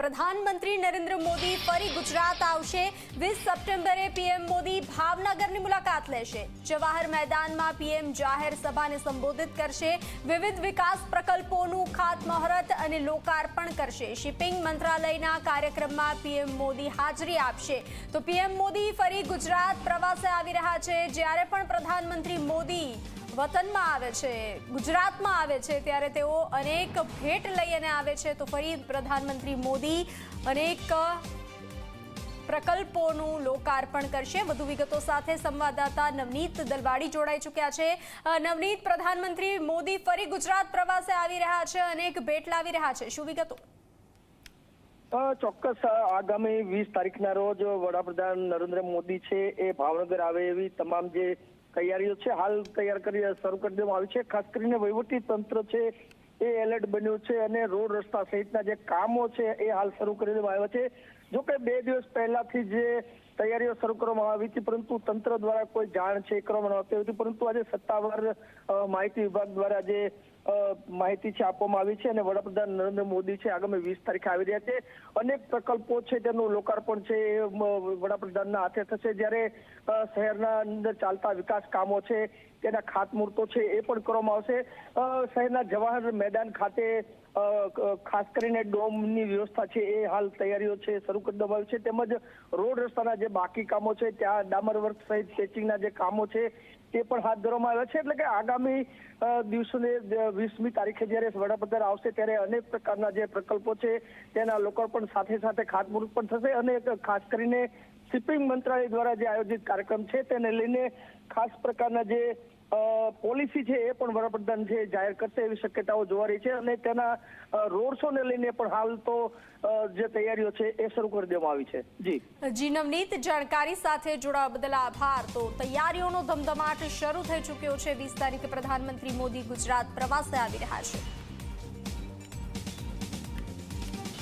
પ્રધાનમંત્રી નરેન્દ્ર મોદી ફરી ગુજરાત આવશે। 20 સપ્ટેમ્બરે પીએમ મોદી ભાવનગરની મુલાકાત લેશે। જવાહર મેદાનમાં પીએમ જાહેર સભાને સંબોધિત કરશે। વિવિધ વિકાસ પ્રકલ્પોનું ખાતમુહૂર્ત અને લોકાર્પણ કરશે। શિપિંગ મંત્રાલયના કાર્યક્રમમાં પીએમ મોદી હાજરી આપશે। તો પીએમ મોદી ફરી ગુજરાત પ્રવાસે આવી રહ્યા છે। જ્યારે પણ પ્રધાનમંત્રી મોદી વતનમાં આવે છે, ગુજરાતમાં આવે છે, ત્યારે તેઓ અનેક ભેટ લઈને આવે છે। તો ફરી પ્રધાનમંત્રી મોદી અનેક પ્રકલ્પોનું લોકાર્પણ કરશે। વધુ વિગતો સાથે સંવાદદાતા નવનીત દલવાડી જોડાઈ ચૂક્યા છે। નવનીત, પ્રધાનમંત્રી મોદી ફરી ગુજરાત પ્રવાસે આવી રહ્યા છે, અનેક ભેટ લાવી રહ્યા છે, શું વિગતો? ચોક્કસ આગામી 20 તારીખના રોજ વડાપ્રધાન નરેન્દ્ર મોદી છે એ ભાવનગર આવે એવી તમામ જે તૈયારીઓ છે હાલ શરૂ કરી દેવામાં આવી છે। ખાસ કરીને વહીવટી તંત્ર છે એ એલર્ટ બન્યું છે અને રોડ રસ્તા સહિતના જે કામો છે એ હાલ શરૂ કરી દેવામાં આવ્યા છે। જો કે 2 દિવસ પહેલાથી જે તૈયારીઓ શરૂ કરવામાં આવી હતી, પરંતુ તંત્ર દ્વારા કોઈ જાણ છે કરવામાં નહોતી હતી, પરંતુ આજે સત્તાવાર માહિતી વિભાગ દ્વારા જે માહિતી છે આપવામાં આવી છે અને વડાપ્રધાન નરેન્દ્ર મોદી છે આગામી 20 તારીખે આવી રહ્યા છે। અનેક પ્રકલ્પો છે તેનું લોકાર્પણ છે એ વડાપ્રધાનના હાથે થશે। જ્યારે શહેરના અંદર ચાલતા વિકાસ કામો છે તેના ખાતમુહૂર્તો છે એ પણ કરવામાં આવશે। શહેરના જવાહર મેદાન ખાતે ખાસ કરીને ડોમની વ્યવસ્થા છે એ હાલ તૈયારીઓ છે શરૂ કરી દેવામાં આવી છે। તેમજ રોડ રસ્તાના જે બાકી કામો છે ત્યાં ડામર વર્ક સહિત પેચિંગના જે કામો છે તે પણ હાથ ધરવામાં આવ્યા છે। એટલે કે આગામી દિવસોને 20મી તારીખે જ્યારે વડાપ્રધાન આવશે ત્યારે અનેક પ્રકારના જે પ્રકલ્પો છે તેના લોકાર્પણ સાથે સાથે ખાતમુહૂર્ત પણ થશે અને ખાસ કરીને શિપિંગ મંત્રાલય દ્વારા જે આયોજિત કાર્યક્રમ છે તેને લઈને ખાસ પ્રકારના જે પોલિસી છે એ પણ વડાપ્રધાન છે જાહેર કરશે એવી શક્યતાઓ જોવા રહી છે અને તેના રોડ શો ને લઈને પણ હાલ તો જે તૈયારીઓ છે એ શરૂ કરી દેવામાં આવી છે। જી નવનીત, જાણકારી સાથે જોડાવા બદલ આભાર। તો તૈયારીઓનો ધમધમાટ શરૂ થઈ ચૂક્યો છે। 20 તારીખે પ્રધાનમંત્રી મોદી ગુજરાત પ્રવાસે આવી રહ્યા છે।